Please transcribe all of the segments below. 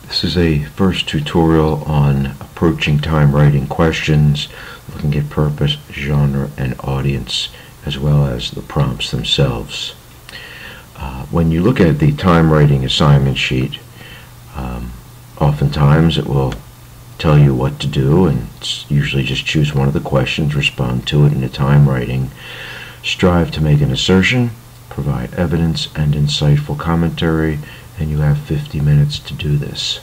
This is a first tutorial on approaching time writing questions, looking at purpose, genre, and audience, as well as the prompts themselves. When you look at the time writing assignment sheet, oftentimes it will tell you what to do, and it's usually just choose one of the questions, respond to it in a time writing, strive to make an assertion, provide evidence and insightful commentary, and you have 50 minutes to do this.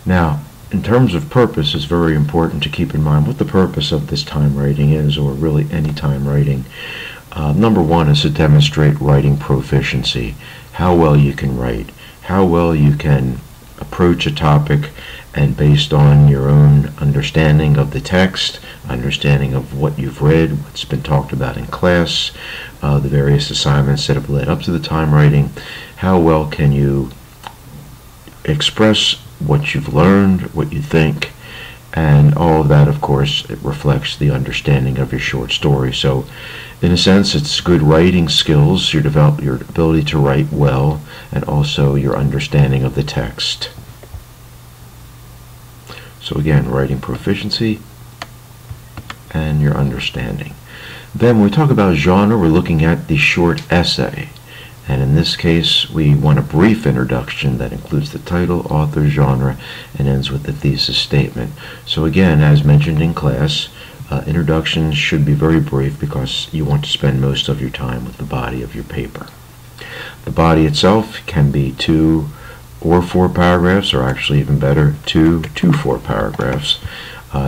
Now, in terms of purpose, it's very important to keep in mind what the purpose of this time writing is, or really any time writing. Number one is to demonstrate writing proficiency, how well you can write, how well you can approach a topic, and based on your own understanding of the text, understanding of what you've read, what's been talked about in class, the various assignments that have led up to the time writing, how well can you express what you've learned, what you think, and all of that, of course, it reflects the understanding of your short story. So in a sense, it's good writing skills. You develop your ability to write well, and also your understanding of the text. So again, writing proficiency and your understanding. Then when we talk about genre, we're looking at the short essay. And in this case, we want a brief introduction that includes the title, author, genre, and ends with the thesis statement. So again, as mentioned in class, introductions should be very brief because you want to spend most of your time with the body of your paper. The body itself can be 2 or 4 paragraphs, or actually even better, 2 to 4 paragraphs,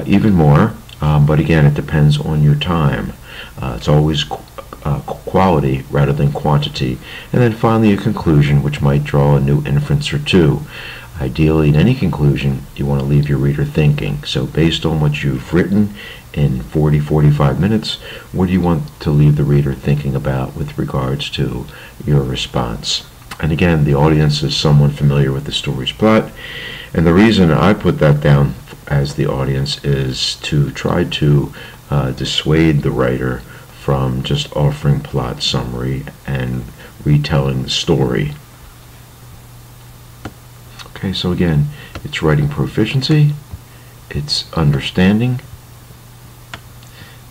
even more, but again, it depends on your time. It's always quality rather than quantity. And then finally a conclusion, which might draw a new inference or two. Ideally, in any conclusion, you want to leave your reader thinking. So based on what you've written in 40-45 minutes, what do you want to leave the reader thinking about with regards to your response? And again, the audience is someone familiar with the story's plot, and the reason I put that down as the audience is to try to dissuade the writer from just offering plot summary and retelling the story. Okay, so again, it's writing proficiency, it's understanding,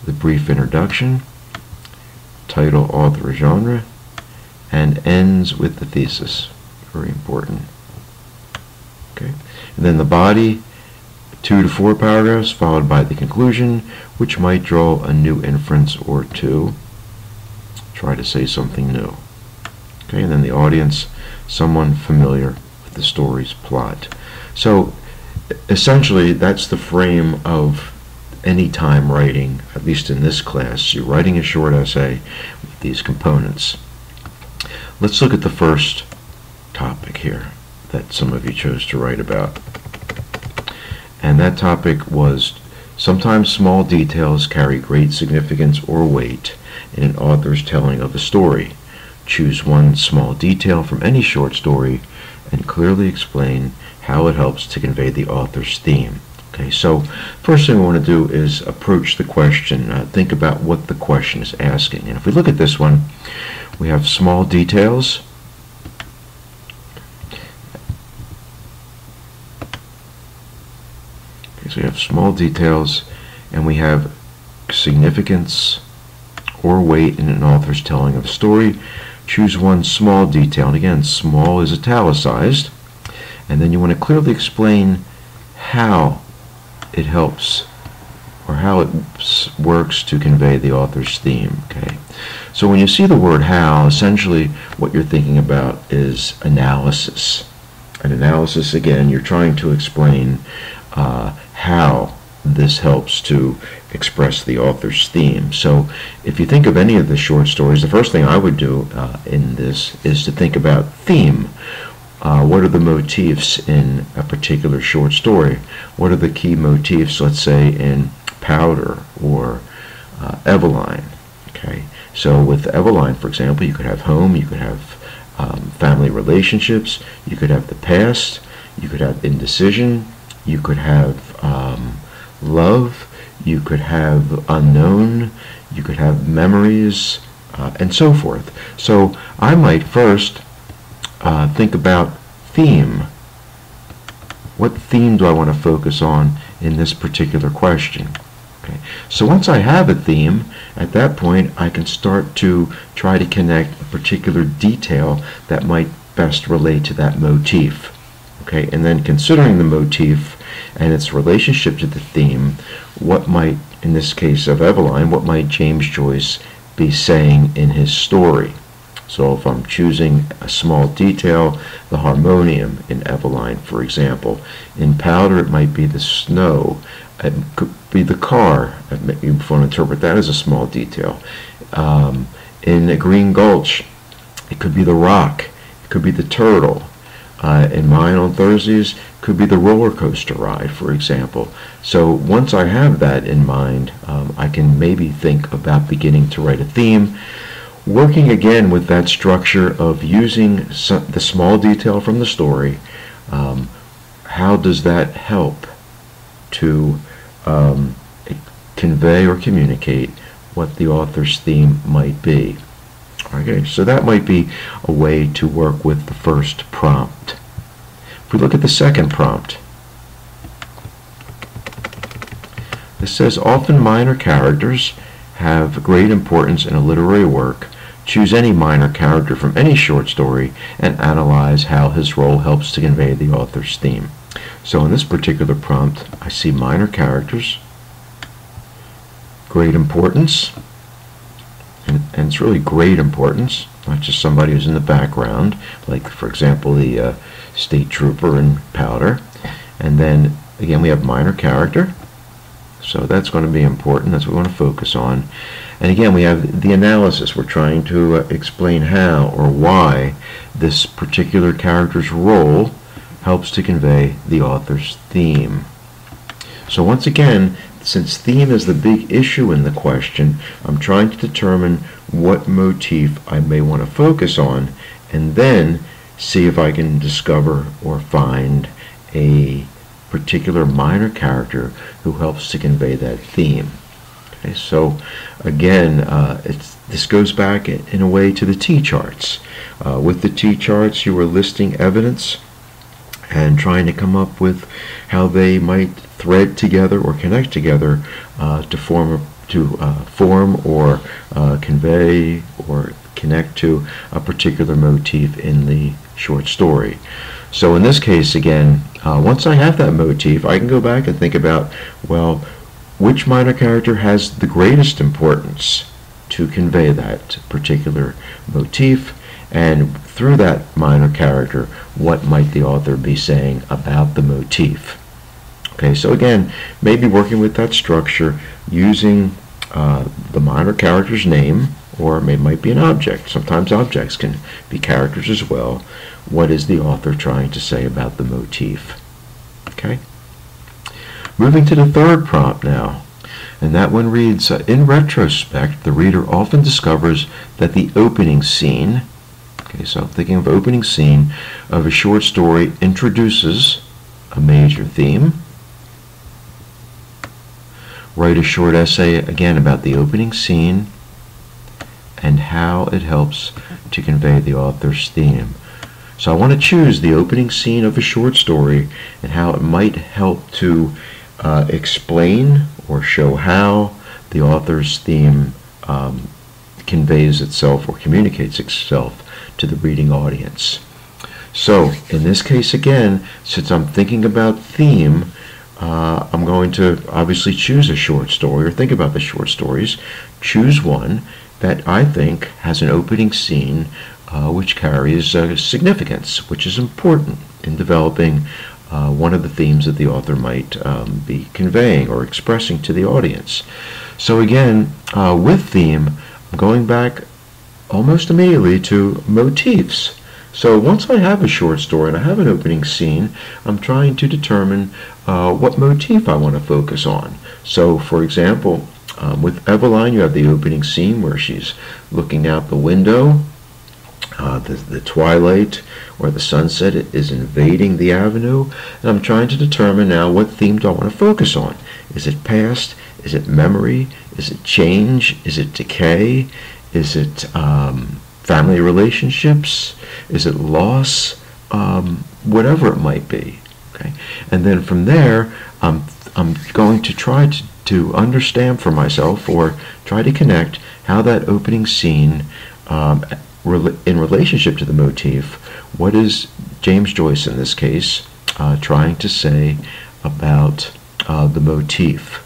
the brief introduction, title, author, genre, and ends with the thesis. Very important. Okay, and then the body, 2 to 4 paragraphs, followed by the conclusion, which might draw a new inference or two. Try to say something new. Okay, and then the audience, someone familiar with the story's plot. So essentially, that's the frame of any time writing, at least in this class. You're writing a short essay with these components. Let's look at the first topic here that some of you chose to write about. And that topic was, sometimes small details carry great significance or weight in an author's telling of a story. Choose one small detail from any short story and clearly explain how it helps to convey the author's theme. Okay, so first thing we want to do is approach the question. Think about what the question is asking. And if we look at this one, we have small details. So we have small details, and we have significance or weight in an author's telling of a story. Choose one small detail, and again, small is italicized, and then you want to clearly explain how it helps, or how it works to convey the author's theme. Okay, so when you see the word how, essentially what you're thinking about is analysis. An analysis, again, you're trying to explain how this helps to express the author's theme. So if you think of any of the short stories, the first thing I would do in this is to think about theme. What are the motifs in a particular short story? What are the key motifs, let's say, in Powder or Eveline? Okay, so with Eveline, for example, you could have home, you could have family relationships, you could have the past, you could have indecision, you could have love, you could have unknown, you could have memories, and so forth. So I might first think about theme What theme do I want to focus on in this particular question? Okay. So once I have a theme, at that point I can start to try to connect a particular detail that might best relate to that motif. Okay, and then considering the motif and its relationship to the theme, what might, in this case of Eveline, what might James Joyce be saying in his story? So if I'm choosing a small detail, the harmonium in Eveline, for example. In Powder, it might be the snow. It could be the car. You want to interpret that as a small detail. In the Green Gulch, it could be the rock. It could be the turtle. In Mine on Thursdays, could be the roller coaster ride, for example. So once I have that in mind, I can maybe think about beginning to write a theme, working again with that structure of using the small detail from the story. How does that help to convey or communicate what the author's theme might be? Okay, so that might be a way to work with the first prompt. If we look at the second prompt, it says, often minor characters have great importance in a literary work. Choose any minor character from any short story and analyze how his role helps to convey the author's theme. So in this particular prompt, I see minor characters, great importance, and it's really great importance, not just somebody who's in the background, like, for example, the state trooper in Powder. And then, again, we have minor character, so that's going to be important. That's what we want to focus on. And again, we have the analysis. We're trying to explain how or why this particular character's role helps to convey the author's theme. So once again, since theme is the big issue in the question, I'm trying to determine what motif I may want to focus on, and then see if I can discover or find a particular minor character who helps to convey that theme. Okay, so again, this goes back in a way to the T-charts. With the T-charts, you are listing evidence and trying to come up with how they might thread together or connect together to form or convey or connect to a particular motif in the short story. So in this case, again, once I have that motif, I can go back and think about, well, which minor character has the greatest importance to convey that particular motif, and through that minor character, what might the author be saying about the motif? Okay, so again, maybe working with that structure, using the minor character's name, or it might be an object. Sometimes objects can be characters as well. What is the author trying to say about the motif? Okay. Moving to the third prompt now, and that one reads, in retrospect, the reader often discovers that the opening scene, okay, so I'm thinking of opening scene of a short story, introduces a major theme. Write a short essay again about the opening scene and how it helps to convey the author's theme. So I want to choose the opening scene of a short story and how it might help to explain or show how the author's theme conveys itself or communicates itself to the reading audience. So in this case, again, since I'm thinking about theme, I'm going to obviously choose a short story, or think about the short stories, choose one that I think has an opening scene which carries significance, which is important in developing one of the themes that the author might be conveying or expressing to the audience. So again, with theme, I'm going back almost immediately to motifs. So once I have a short story and I have an opening scene, I'm trying to determine what motif I want to focus on. So for example, with Eveline, you have the opening scene where she's looking out the window. The twilight or the sunset is invading the avenue, and I'm trying to determine now what theme do I want to focus on. Is it past? Is it memory? Is it change? Is it decay? Is it family relationships? Is it loss? Whatever it might be. Okay, and then from there, I'm going to try to understand for myself, or try to connect how that opening scene, in relationship to the motif, what is James Joyce in this case trying to say about the motif.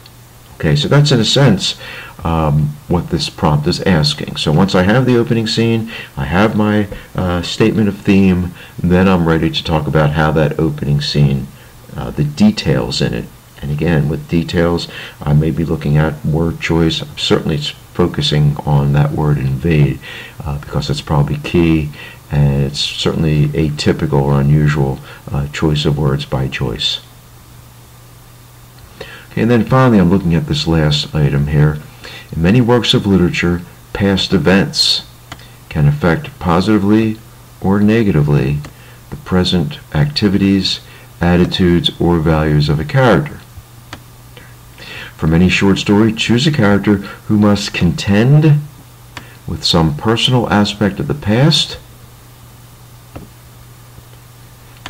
Okay, so that's in a sense what this prompt is asking. So once I have the opening scene, I have my statement of theme, then I'm ready to talk about how that opening scene, the details in it. And again, with details, I may be looking at word choice. I'm certainly focusing on that word invade because it's probably key, and it's certainly atypical or unusual choice of words by Joyce. Okay, and then finally, I'm looking at this last item here. In many works of literature, past events can affect positively or negatively the present activities, attitudes, or values of a character. From any short story, choose a character who must contend with some personal aspect of the past.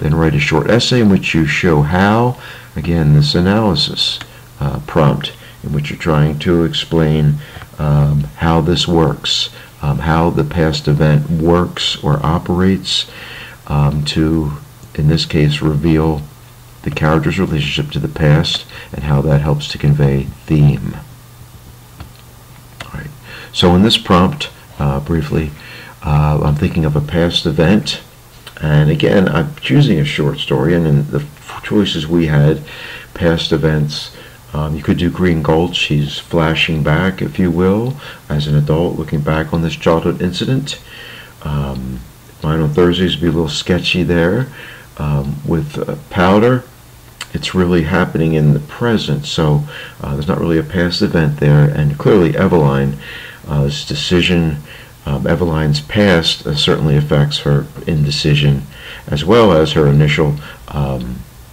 Then write a short essay in which you show how, again, this analysis prompt in which you're trying to explain how this works, how the past event works or operates to, in this case, reveal the character's relationship to the past and how that helps to convey theme. All right. So in this prompt, briefly, I'm thinking of a past event, and again, I'm choosing a short story, and in the choices we had, past events, you could do Green Gulch. She's flashing back, if you will, as an adult, looking back on this childhood incident. Mine on Thursdays would be a little sketchy there. With Powder, it's really happening in the present, so there's not really a past event there. And clearly Eveline's decision, Eveline's past certainly affects her indecision, as well as her initial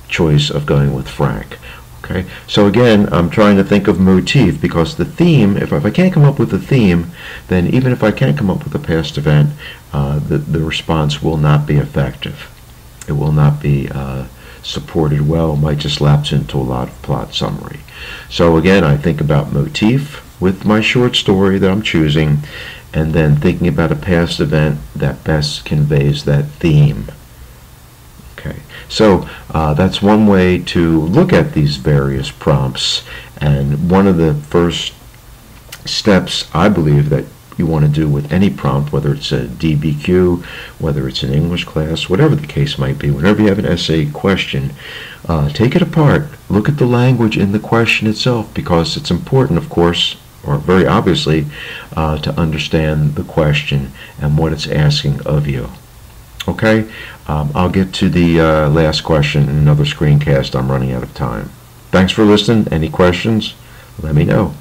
choice of going with Frank. Okay, so again, I'm trying to think of motif, because the theme, if I can't come up with a theme, then even if I can't come up with a past event, the response will not be effective. It will not be supported well, might just lapse into a lot of plot summary. So again, I think about motif with my short story that I'm choosing, and then thinking about a past event that best conveys that theme. Okay, so that's one way to look at these various prompts, and one of the first steps I believe that you want to do with any prompt, whether it's a DBQ, whether it's an English class, whatever the case might be, whenever you have an essay question, take it apart, look at the language in the question itself, because it's important, of course, or very obviously, to understand the question and what it's asking of you. Okay, I'll get to the last question in another screencast. I'm running out of time. Thanks for listening. Any questions? Let me know.